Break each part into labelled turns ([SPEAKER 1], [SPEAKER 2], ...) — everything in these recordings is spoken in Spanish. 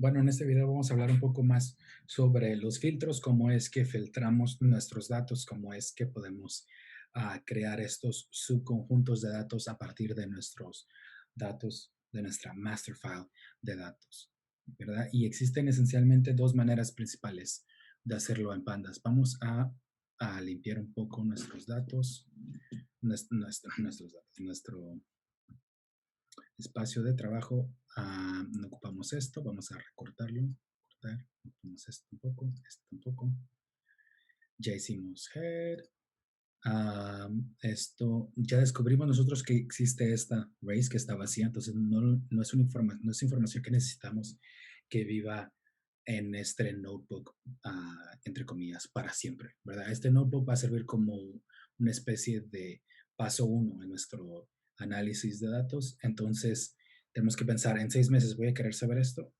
[SPEAKER 1] Bueno, en este video vamos a hablar un poco más sobre los filtros, cómo es que filtramos nuestros datos, cómo es que podemos crear estos subconjuntos de datos a partir de nuestros datos, de nuestra master file de datos, ¿verdad? Y existen esencialmente dos maneras principales de hacerlo en Pandas. Vamos a limpiar un poco nuestros datos, nuestro espacio de trabajo. No ocupamos esto, vamos a recortarlo, cortar, ocupamos esto un poco. Ya hicimos head. Esto, ya descubrimos nosotros que existe esta race que está vacía, entonces no es no es información que necesitamos que viva en este notebook, entre comillas, para siempre, ¿verdad? Este notebook va a servir como una especie de paso uno en nuestro análisis de datos. Entonces, tenemos que pensar, en 6 meses voy a querer saber esto.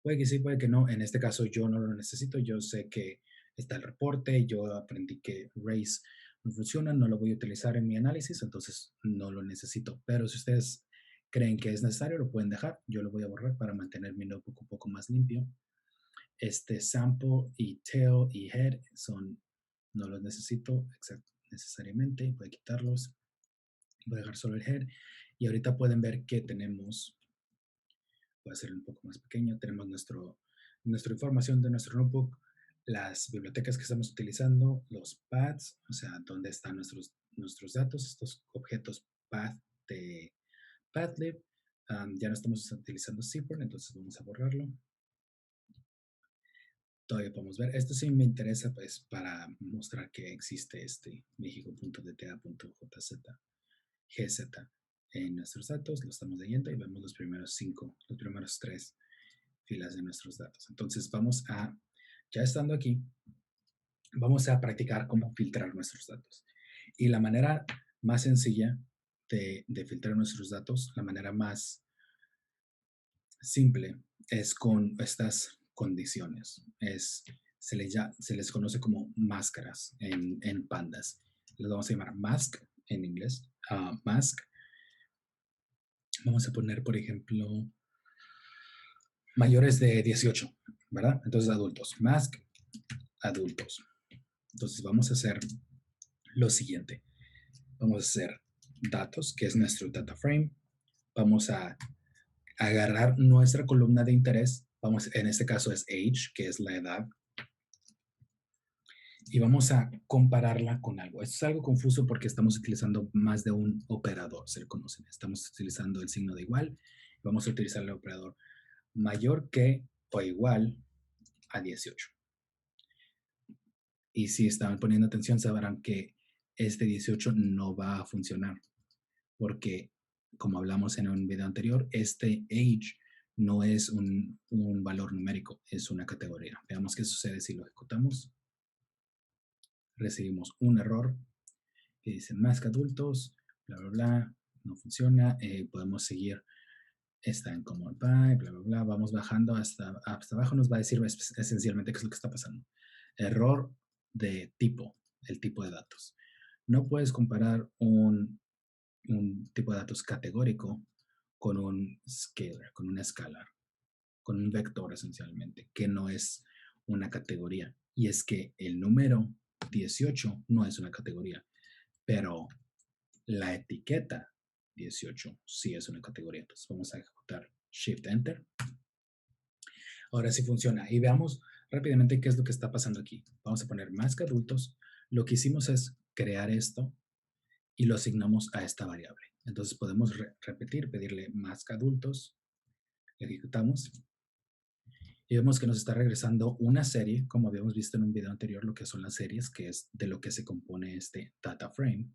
[SPEAKER 1] Puede que sí, puede que no. En este caso, yo no lo necesito. Yo sé que está el reporte. Yo aprendí que race no funciona. No lo voy a utilizar en mi análisis, entonces no lo necesito. Pero si ustedes creen que es necesario, lo pueden dejar. Yo lo voy a borrar para mantener mi notebook un poco más limpio. Este sample y tail y head no los necesito necesariamente. Voy a quitarlos. Voy a dejar solo el head. Y ahorita pueden ver que tenemos, voy a hacerlo un poco más pequeño, tenemos nuestra información de nuestro notebook, las bibliotecas que estamos utilizando, los paths, o sea, dónde están nuestros datos, estos objetos path de Padlib. Ya no estamos utilizando Zipper, entonces vamos a borrarlo. Todavía podemos ver. Esto sí me interesa pues para mostrar que existe este mexico.dta.jz, gz en nuestros datos. Lo estamos leyendo y vemos los primeros tres filas de nuestros datos. Entonces ya estando aquí, vamos a practicar cómo filtrar nuestros datos. Y la manera más sencilla de filtrar nuestros datos, la manera más simple, es con estas condiciones. Se les conoce como máscaras en Pandas. Les vamos a llamar mask en inglés. Mask. Vamos a poner, por ejemplo, mayores de 18, ¿verdad? Entonces adultos. Mask, adultos. Entonces vamos a hacer lo siguiente. Vamos a hacer datos, que es nuestro data frame. Vamos a agarrar nuestra columna de interés. En este caso es age, que es la edad. Y vamos a compararla con algo. Esto es algo confuso porque estamos utilizando más de un operador, se le conocen. Estamos utilizando el signo de igual. Vamos a utilizar el operador mayor que o igual a 18. Y si están poniendo atención, sabrán que este 18 no va a funcionar porque, como hablamos en un video anterior, este age no es un valor numérico, es una categoría. Veamos qué sucede si lo ejecutamos. Recibimos un error que dice más que adultos, bla, bla, bla, no funciona. Podemos seguir, está en common by, bla, bla, bla. Vamos bajando hasta abajo, nos va a decir esencialmente qué es lo que está pasando. Error de tipo, el tipo de datos. No puedes comparar un tipo de datos categórico con un scalar, con un escalar, con un vector esencialmente, que no es una categoría. Y es que el número 18 no es una categoría, pero la etiqueta 18 sí es una categoría. Entonces vamos a ejecutar Shift Enter. Ahora sí funciona. Y veamos rápidamente qué es lo que está pasando aquí. Vamos a poner más que adultos. Lo que hicimos es crear esto y lo asignamos a esta variable. Entonces podemos repetir, pedirle más que adultos, ejecutamos y vemos que nos está regresando una serie, como habíamos visto en un video anterior, lo que son las series, que es de lo que se compone este data frame,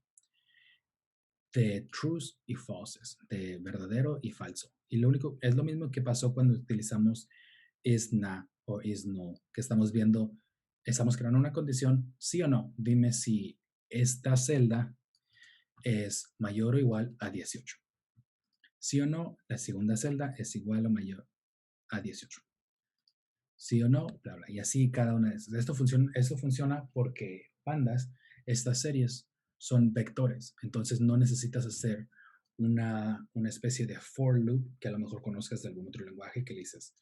[SPEAKER 1] de trues y falses, de verdadero y falso. Y es lo mismo que pasó cuando utilizamos isNA o isNo, que estamos viendo, estamos creando una condición, sí o no, dime si esta celda es mayor o igual a 18. Sí o no, la segunda celda es igual o mayor a 18. Sí o no, bla, bla. Y así cada una de esas. Esto funciona porque Pandas, estas series son vectores. Entonces no necesitas hacer una especie de for loop que a lo mejor conozcas de algún otro lenguaje que le dices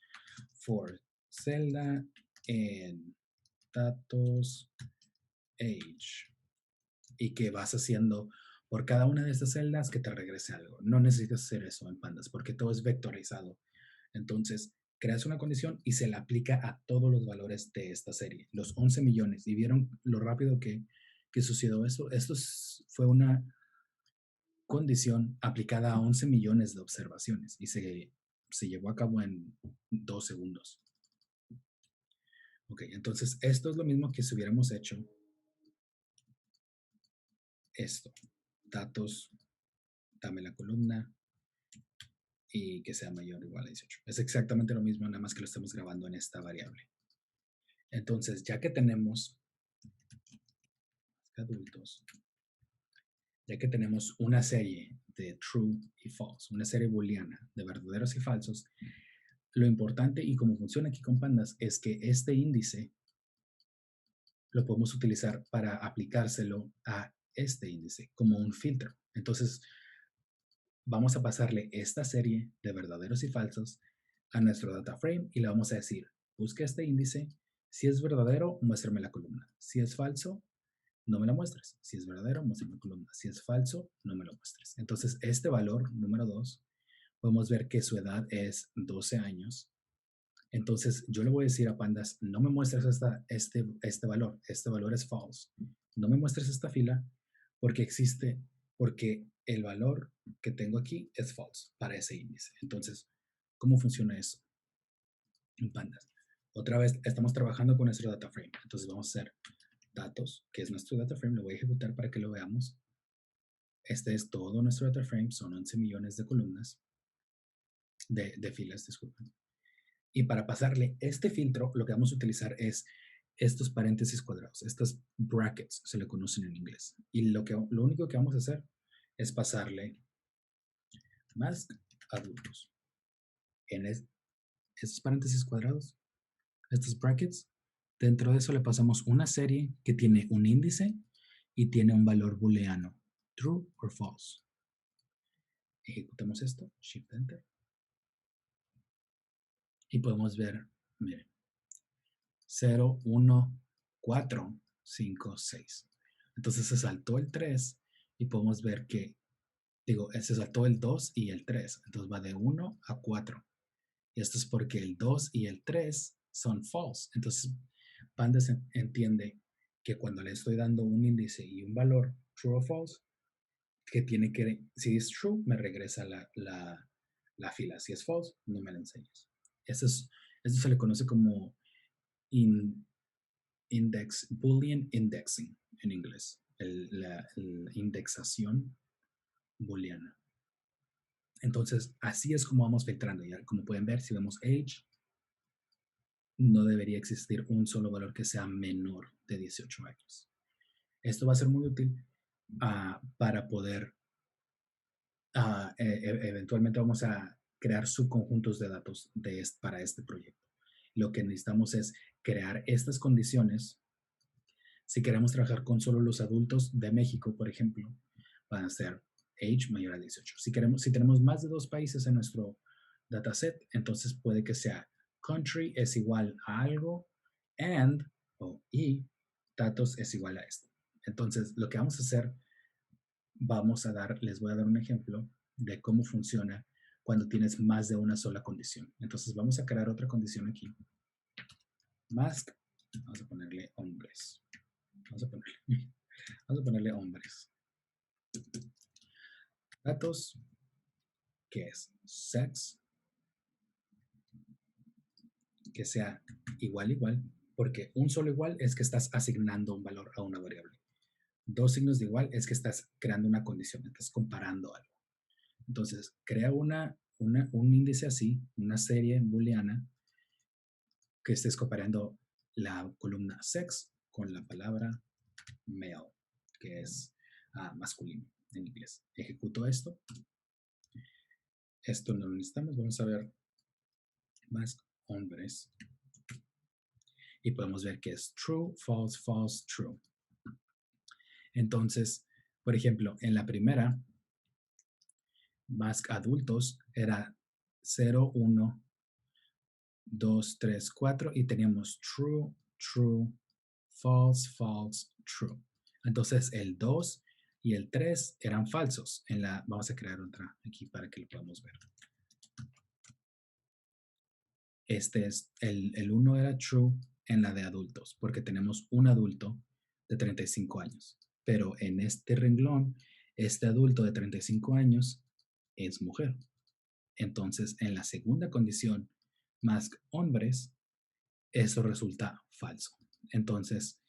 [SPEAKER 1] for celda en datos age y que vas haciendo por cada una de estas celdas que te regrese algo. No necesitas hacer eso en Pandas porque todo es vectorizado. Entonces, creas una condición y se la aplica a todos los valores de esta serie, los 11 millones. ¿Y vieron lo rápido que sucedió eso? Fue una condición aplicada a 11 millones de observaciones y se llevó a cabo en 2 segundos. Ok, entonces esto es lo mismo que si hubiéramos hecho esto. Datos, dame la columna y que sea mayor o igual a 18. Es exactamente lo mismo, nada más que lo estamos grabando en esta variable. Entonces, ya que tenemos adultos, ya que tenemos una serie de true y false, una serie booleana de verdaderos y falsos, lo importante y cómo funciona aquí con Pandas es que este índice lo podemos utilizar para aplicárselo a este índice como un filtro. Entonces, vamos a pasarle esta serie de verdaderos y falsos a nuestro data frame y le vamos a decir, busca este índice, si es verdadero, muéstrame la columna. Si es falso, no me lo muestres. Si es verdadero, muéstrame la columna. Si es falso, no me lo muestres. Entonces, este valor, número 2, podemos ver que su edad es 12 años. Entonces, yo le voy a decir a Pandas, no me muestres este valor es false. No me muestres esta fila porque el valor que tengo aquí es false para ese índice. Entonces, ¿cómo funciona eso en Pandas? Otra vez, estamos trabajando con nuestro data frame. Entonces, vamos a hacer datos, que es nuestro data frame. Lo voy a ejecutar para que lo veamos. Este es todo nuestro data frame. Son 11 millones de columnas, de filas, disculpen. Y para pasarle este filtro, lo que vamos a utilizar es estos paréntesis cuadrados, estas brackets se le conocen en inglés. Y lo único que vamos a hacer es pasarle más adultos. En estos paréntesis cuadrados, estos brackets, dentro de eso le pasamos una serie que tiene un índice y tiene un valor booleano, true or false. Ejecutamos esto, Shift Enter. Y podemos ver, miren, 0, 1, 4, 5, 6. Entonces se saltó el 3 y podemos ver que, se saltó el 2 y el 3. Entonces va de 1 a 4. Y esto es porque el 2 y el 3 son false. Entonces Pandas entiende que cuando le estoy dando un índice y un valor true o false, que tiene que, si es true, me regresa la fila. Si es false, no me la enseñas. Esto se le conoce como Boolean indexing en inglés, la indexación booleana. Entonces, así es como vamos filtrando. Ya como pueden ver, si vemos age, no debería existir un solo valor que sea menor de 18 años. Esto va a ser muy útil para poder, eventualmente vamos a crear subconjuntos de datos para este proyecto. Lo que necesitamos es crear estas condiciones. Si queremos trabajar con solo los adultos de México, por ejemplo, van a ser age mayor a 18. Si tenemos más de 2 países en nuestro dataset, entonces puede que sea country es igual a algo and y datos es igual a esto. Entonces, lo que vamos a hacer, les voy a dar un ejemplo de cómo funciona cuando tienes más de una sola condición. Entonces, vamos a crear otra condición aquí. Mask, vamos a ponerle hombres. Vamos a ponerle hombres. Datos, que es sex, que sea igual, porque un solo igual es que estás asignando un valor a una variable. 2 signos de igual es que estás creando una condición, estás comparando algo. Entonces, crea un índice así, una serie booleana, que estés comparando la columna sex con la palabra male, que es masculino en inglés. Ejecuto esto. Esto no lo necesitamos. Vamos a ver más hombres. Y podemos ver que es true, false, false, true. Entonces, por ejemplo, en la primera, Más adultos era 0, 1, 2, 3, 4 y teníamos true, true, false, false, true. Entonces el 2 y el 3 eran falsos. Vamos a crear otra aquí para que lo podamos ver. Este es el 1 era true en la de adultos, porque tenemos un adulto de 35 años. Pero en este renglón, este adulto de 35 años es mujer. Entonces, en la segunda condición, más hombres, eso resulta falso. Entonces,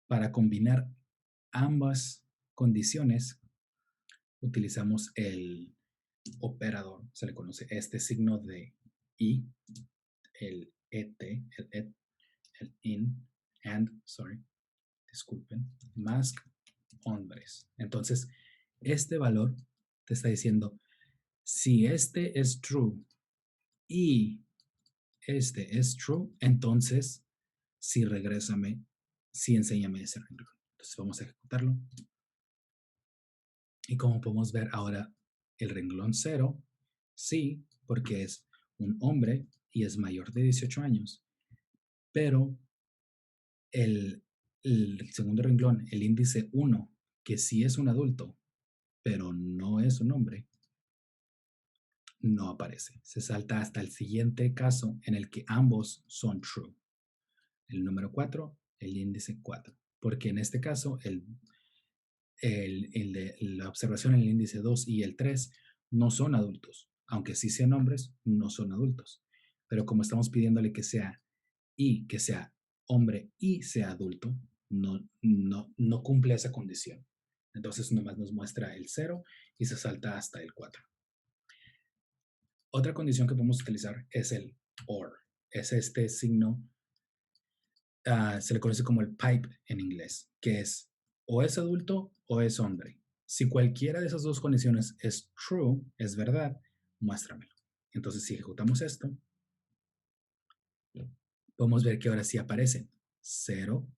[SPEAKER 1] para combinar ambas condiciones, utilizamos el operador, se le conoce este signo de y, el et, el in, disculpen, más hombres. Entonces, este valor te está diciendo, si este es true y este es true, entonces sí regrésame, sí enséñame ese renglón. Entonces vamos a ejecutarlo. Y como podemos ver ahora, el renglón 0, sí, porque es un hombre y es mayor de 18 años, pero el segundo renglón, el índice 1, que sí es un adulto, pero no es un hombre, no aparece. Se salta hasta el siguiente caso en el que ambos son true. El número 4, el índice 4. Porque en este caso, la observación en el índice 2 y el 3 no son adultos. Aunque sí sean hombres, no son adultos. Pero como estamos pidiéndole que sea hombre y sea adulto, no cumple esa condición. Entonces nomás nos muestra el 0 y se salta hasta el 4. Otra condición que podemos utilizar es el OR. Es este signo, se le conoce como el pipe en inglés, que es o es adulto o es hombre. Si cualquiera de esas dos condiciones es true, es verdad, muéstramelo. Entonces, si ejecutamos esto, podemos ver que ahora sí aparecen 0,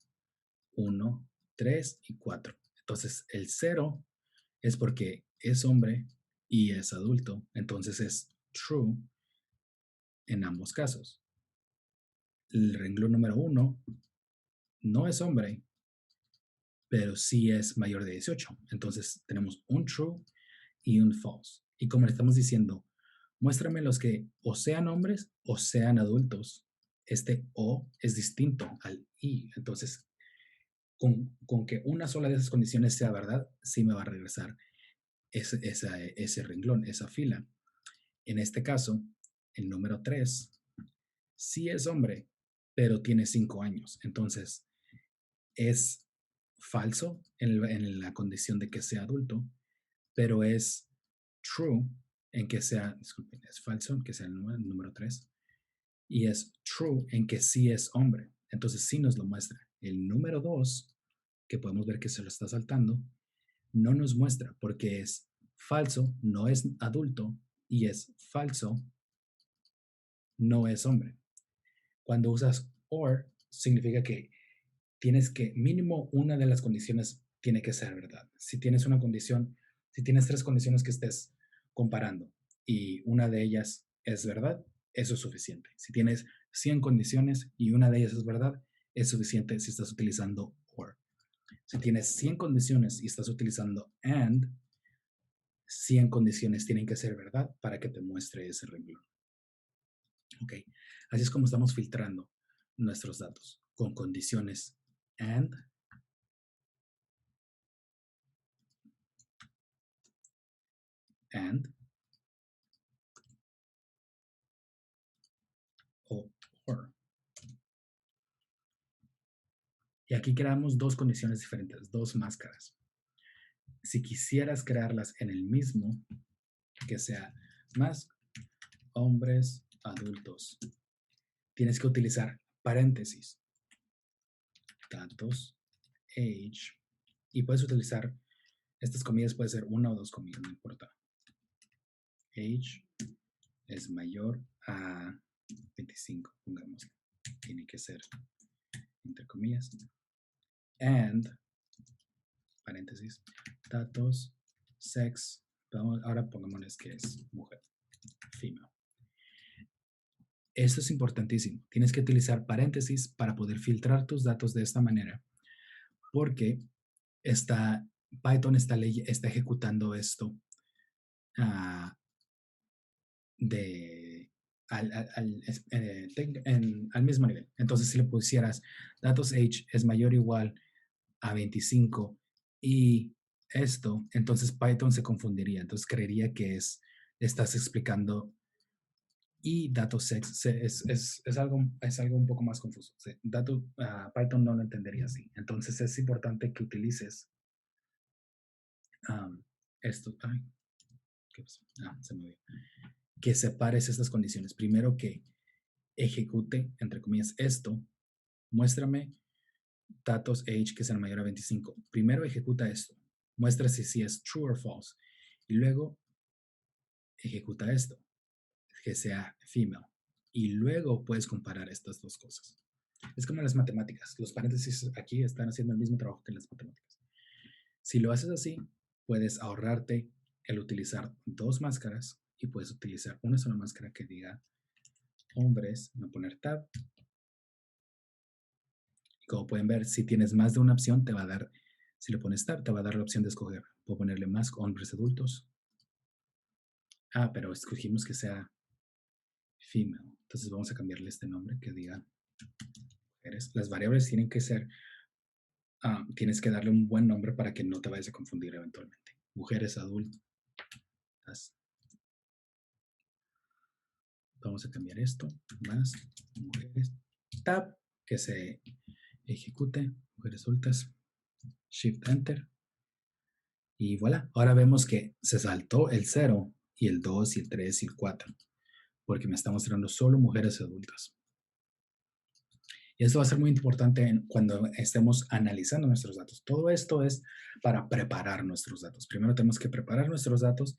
[SPEAKER 1] 1, 3 y 4. Entonces, el 0 es porque es hombre y es adulto. Entonces, es true en ambos casos. El renglón número 1 no es hombre, pero sí es mayor de 18. Entonces, tenemos un true y un false. Y como le estamos diciendo, muéstrame los que o sean hombres o sean adultos. Este o es distinto al y. Entonces, con que una sola de esas condiciones sea verdad, sí me va a regresar ese renglón, esa fila. En este caso, el número 3 sí es hombre, pero tiene 5 años. Entonces, es falso en la condición de que sea adulto, pero es true en que sea, disculpen, es falso en que sea el número 3 y es true en que sí es hombre. Entonces sí nos lo muestra. El número 2, que podemos ver que se lo está saltando, no nos muestra porque es falso, no es adulto y es falso, no es hombre. Cuando usas or, significa que tienes que, mínimo una de las condiciones tiene que ser verdad. Si tienes una condición, si tienes 3 condiciones que estés comparando y una de ellas es verdad, eso es suficiente. Si tienes 100 condiciones y una de ellas es verdad, es suficiente si estás utilizando or. Si tienes 100 condiciones y estás utilizando and, 100 condiciones tienen que ser verdad para que te muestre ese renglón. Ok, así es como estamos filtrando nuestros datos con condiciones and o or. Y aquí creamos dos condiciones diferentes, dos máscaras. Si quisieras crearlas en el mismo, que sea más hombres adultos, tienes que utilizar paréntesis, datos, age, y puedes utilizar estas comillas, puede ser una o dos comillas, no importa. Age es mayor a 25, pongamos. Tiene que ser entre comillas. And, paréntesis, datos, sex, Ahora pongámosles que es mujer, female. Esto es importantísimo. Tienes que utilizar paréntesis para poder filtrar tus datos de esta manera, porque Python está ejecutando esto ah, de, al mismo nivel. Entonces, si le pusieras datos age es mayor o igual a 25 y esto, entonces Python se confundiría. Entonces, creería que estás explicando y datos sex es algo un poco más confuso. Sí, Python no lo entendería así. Entonces, es importante que utilices esto. Ay, ¿qué pasó? Se me olvidó. Que separes estas condiciones. Primero que ejecute, entre comillas, esto, muéstrame datos age que sean mayor a 25. Primero ejecuta esto, muestra si es true o false. Y luego ejecuta esto, que sea female. Y luego puedes comparar estas dos cosas. Es como las matemáticas. Los paréntesis aquí están haciendo el mismo trabajo que en las matemáticas. Si lo haces así, puedes ahorrarte el utilizar dos máscaras y puedes utilizar una sola máscara que diga hombres, no poner tab. Y como pueden ver, si tienes más de una opción, te va a dar, si le pones tab, te va a dar la opción de escoger. Puedo ponerle más hombres adultos. Pero escogimos que sea female. Entonces vamos a cambiarle este nombre que diga mujeres. Las variables tienen que ser, tienes que darle un buen nombre para que no te vayas a confundir eventualmente. Mujeres adultas. Vamos a cambiar esto. Más mujeres. Tab, que se ejecute. Mujeres adultas. Shift Enter. Y voilà. Ahora vemos que se saltó el 0 y el 2 y el 3 y el 4. Porque me está mostrando solo mujeres adultas. Y esto va a ser muy importante cuando estemos analizando nuestros datos. Todo esto es para preparar nuestros datos. Primero tenemos que preparar nuestros datos,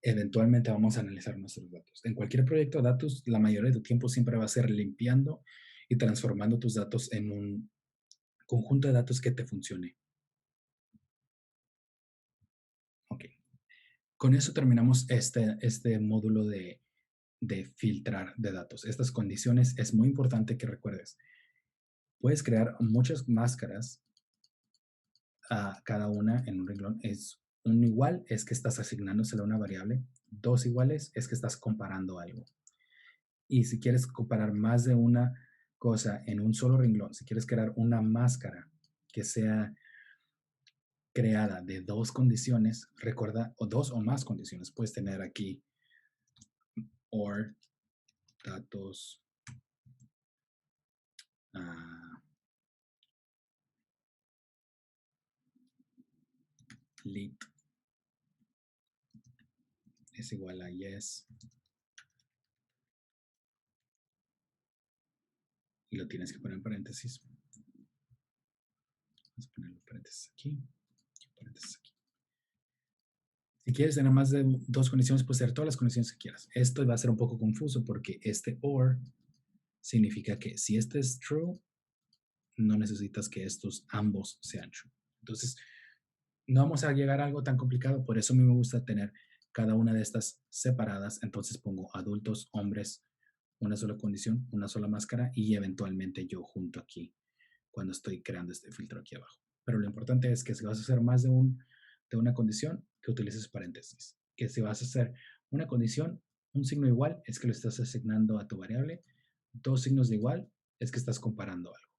[SPEAKER 1] eventualmente vamos a analizar nuestros datos. En cualquier proyecto de datos, la mayoría de tu tiempo siempre va a ser limpiando y transformando tus datos en un conjunto de datos que te funcione. Ok. Con eso terminamos este módulo de filtrar de datos. Estas condiciones es muy importante que recuerdes. Puedes crear muchas máscaras a cada una en un renglón. Un igual es que estás asignándosela a una variable. Dos iguales es que estás comparando algo. Y si quieres comparar más de una cosa en un solo renglón, si quieres crear una máscara que sea creada de dos condiciones, recuerda, o dos o más condiciones, puedes tener aquí or datos lit es igual a yes y lo tienes que poner en paréntesis. Vamos a poner los paréntesis aquí y paréntesis aquí. Si quieres tener más de dos condiciones, puedes hacer todas las condiciones que quieras. Esto va a ser un poco confuso porque este or significa que si este es true, no necesitas que estos ambos sean true. Entonces, no vamos a llegar a algo tan complicado. Por eso a mí me gusta tener cada una de estas separadas. Entonces pongo adultos, hombres, una sola condición, una sola máscara y eventualmente yo junto aquí cuando estoy creando este filtro aquí abajo. Pero lo importante es que si vas a hacer más de una condición, que utilices paréntesis. Que si vas a hacer una condición, un signo igual es que lo estás asignando a tu variable. Dos signos de igual es que estás comparando algo.